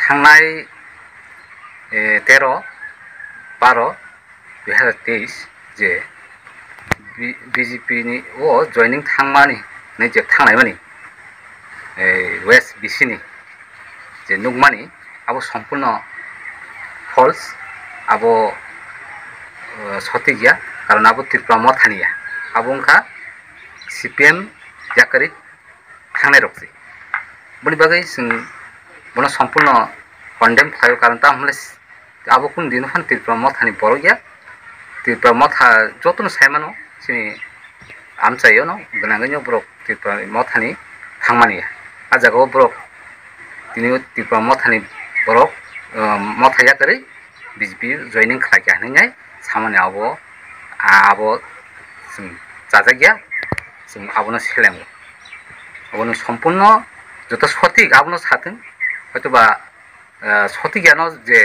थांनाय 13/12/2023 जे BJP नि जयनिं थांमानि जे थांनाय मानि वेस्ट BC नि जे नुगमानि आबो सम्पूर्ण फल्स आबो सती गया कारण आबो त्रिपुरा मथानिया आबो उनका CPM जाकरी थांनाय रखसै बनि बागै जों बना सम्पूर्ण कन्डेम खायो कारण ता हमले आबो कुन दिन फन त्रिपुरा मथानि बर गया त्रिपुरा मथा जतन सायमानो सिनि आमचायो न गनागनो ब्रक त्रिपुरा मथानि थांमानिया आ जागाव ब्रक दिनै त्रिपुरा मथानि ब्रक मथाया करै BJP जयनिं खालाय हनैनाय सामानि आबो जों जाजागिया जों आबोनो सेलेमो आबोनो सम्पूर्ण जत सঠিक आबोनो साथों हयतोबा सঠিक गियान जे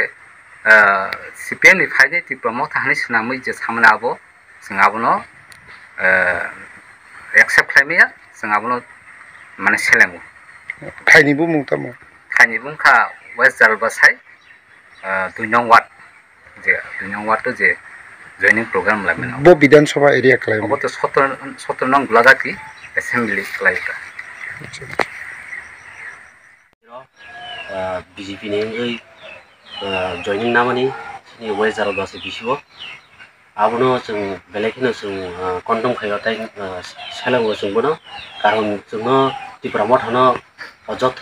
CPM नि फाइने त्रिपुरा मथानि सुनामै जे सामानि आबो जों आबोनो एक्सेप्ट खालामैया जों आबोनो माने सेलेमो थाइनिबो मुंतामो थाइनिबो खा वेस्ट जारबासाय 2 नং वार्ड जे 2 नং वार्ड जे जयनिं प्रोग्राम लामेना बो विधानसभा एरिया खालामो अब तो 17 नং गुलागाती एसेंबली खालायता BJP नि जयनिं नामानि वेस्ट जारबासाय बिसिबो आबोनो जों बेलेखिनो जों कन्डम खायथाय सेलेमो जोंबोनो कारण जोंनो त्रिपुरा मथानो जथ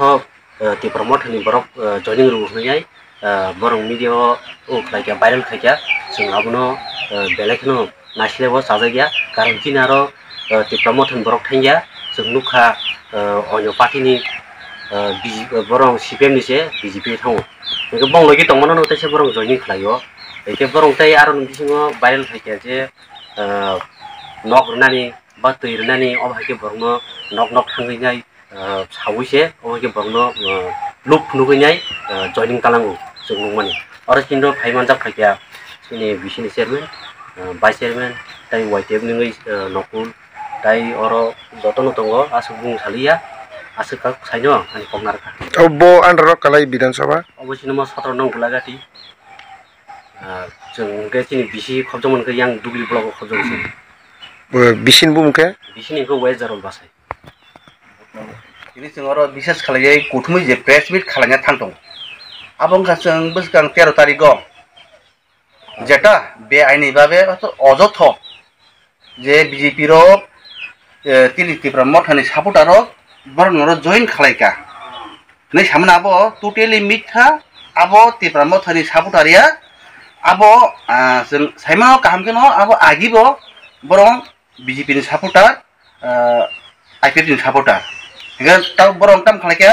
त्रिपुरा मथानि बरक जयनिं रुहैनाय बरं मीडिया खालायया भाइरल खायया जों आबोनो बेलेखिनो नासिलेबो साजागिया कारण किनारो त्रिपुरा मथानि बरक थांया जों नुखा अन्य पार्टीनि बरं CPM नि से BJP थाङो बेखौ बंलगि दंमोन नोंथायसे बरं जयनिं खालायो एके बरं ताय आरो नोंसिङो भाइरल खायया जे नक रुनानि बा दै रुनानि अबहायके बरंनो नक थांहैनाय सावैसे अबहायके बरंनो लुप नुहैनाय जयनिं खालामो जों नंमानि आरो किन्तु फाइमान जाखायया जोंनि बिसिनि चेयारमेन भाइस चेयारमेन ताय YTF नि नकुल ताय अरो जतन दङ आसु बुं सालिया आसु का साइनो आनि कमनारका बो आन्डार कालाय विधानसभा अबश्य नमा 17 नং गुलागाती जों गेसिनि बिसि खबजमनखौ यां दुब्लि ब्लक खबजमसै बिसिन बुमके बिसिनिखौ वेस्ट जारबासाय ini sengoro bisnes खालायै गौथुमै जे प्रेस मिट खालायना थांदों आबं जों बोसगां 13 तारिखआव जेटा बे आइनि बाबे अजथ जे BJP रो त्रिपुरा मथानि सापर्टारो बरनरो जइन खालायका नै सामना आबो टोटली मिथ्या आबो त्रिपुरा मथानि सापर्टारिया आबो जों साइमा कामकेनो आबो आगिबो बरं BJP नि सापर्टार IPF नि सापर्टार ताव बरं काम खालायका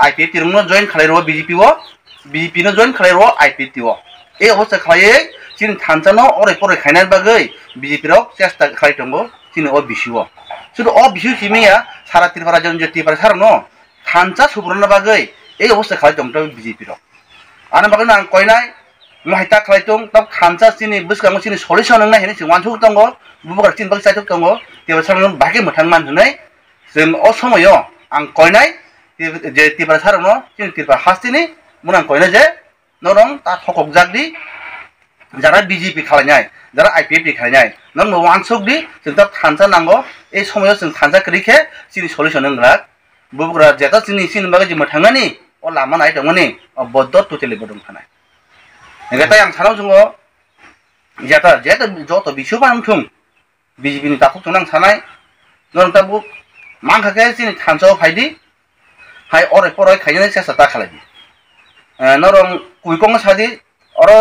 IPF तिरमनो जइन खालायरो BJP नो जइन खालायरो IPF वो ए अबस्था खालायै सिन थानजानो अरे परे खायनाय बागै BJP रो चेष्टा खालायदोंबो सिन अ बिसिव सुदु अ बिसु सिमिया सारा त्रिपुरा जन जे त्रिपुरा सारनो थानजा सुब्रनो बागै ए अबस्था खालायदोंबो BJP रो आना बागै आं कयनाय माहिता खालायदों तब थानजा सिनि बसगां सिनि सलिउसन नंना हेनि सिन वानथु दंगो बुबुगार सिन बल साइथु दंगो त्रिपुरा सारनो बागै मोथां मान होनाय जों अ समयो आं कयनाय जे त्रिपुरा सारनो सिन त्रिपुरा हास्तिनि मुन आं कयनाय जे नरं ता थकक जागदि जारा BJP खालायनाय जारा IPF खालायनाय नों वानसुकदि जों ता थानजा नांगो ए समयो जों थानजा करिखे सिनि सलिउसन नंग्रा बुबुगार जेता सिनि सिन बागै जे मोथांगानि अ लामा नाय दंगनि अ बद्द टोटली बदम थानाय नेगाताय आं सानाव जोङो जेता जत बिसु बांथुम BJP नि ताखौ जों आं सानाय नों ता बु मांखाखे सिनि थानजाव फायदि हाय अरे परे खायनाय सेसा ता खालायदि नरं कुइकं सादि अरो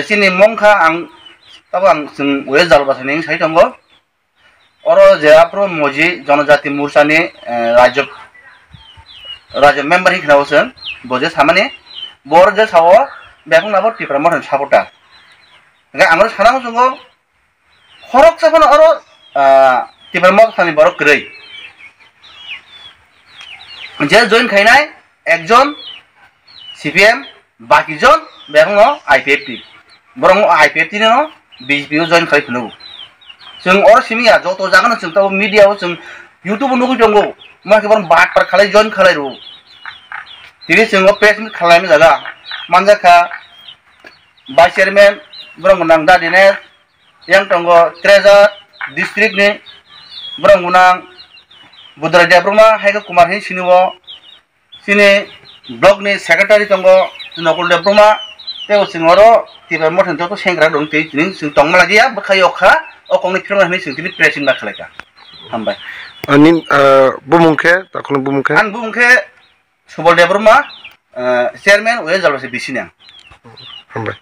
सिनि मंखा आं तब आं जों वेस्ट जारबासानि साइ दंगो अरो जेआप्रो मजि जनजाति मोर्चानि राज्य मेम्बार हिखनावसन बजे सामाने बर जे सावो बेखौनाबो त्रिपुरा मथानि सापर्टार आङो सानाव जोङो खरक साफान अरो त्रिपुरा मथानि बर ग्रै जे जइन खायनाय एकजन CPM बाकी जन बेखौनो IPF बरं IPF नो BJP जइन खालायफिनो जों अर सिमिया जत जागोन जों ता मीडियाव जों YouTube नुगै दंगो माके बरं बात खालाय join खालायरो tiri singo press meet khalai jaga manjaka vice chairman borong nang dadine yang tongo treasurer district ni borong nang budra debroma haiga kumar hin siniwo sini blog ni secretary tongo nokul debroma teo singoro tiba mothon to sengra dong tei ning sing tongmala dia bkhayo kha o kongni firma ni sing tini pressing na khalaka hambai nin bumungke takunu bumungke an bumungke subol debroma chairman we jalbase bisiniang hambai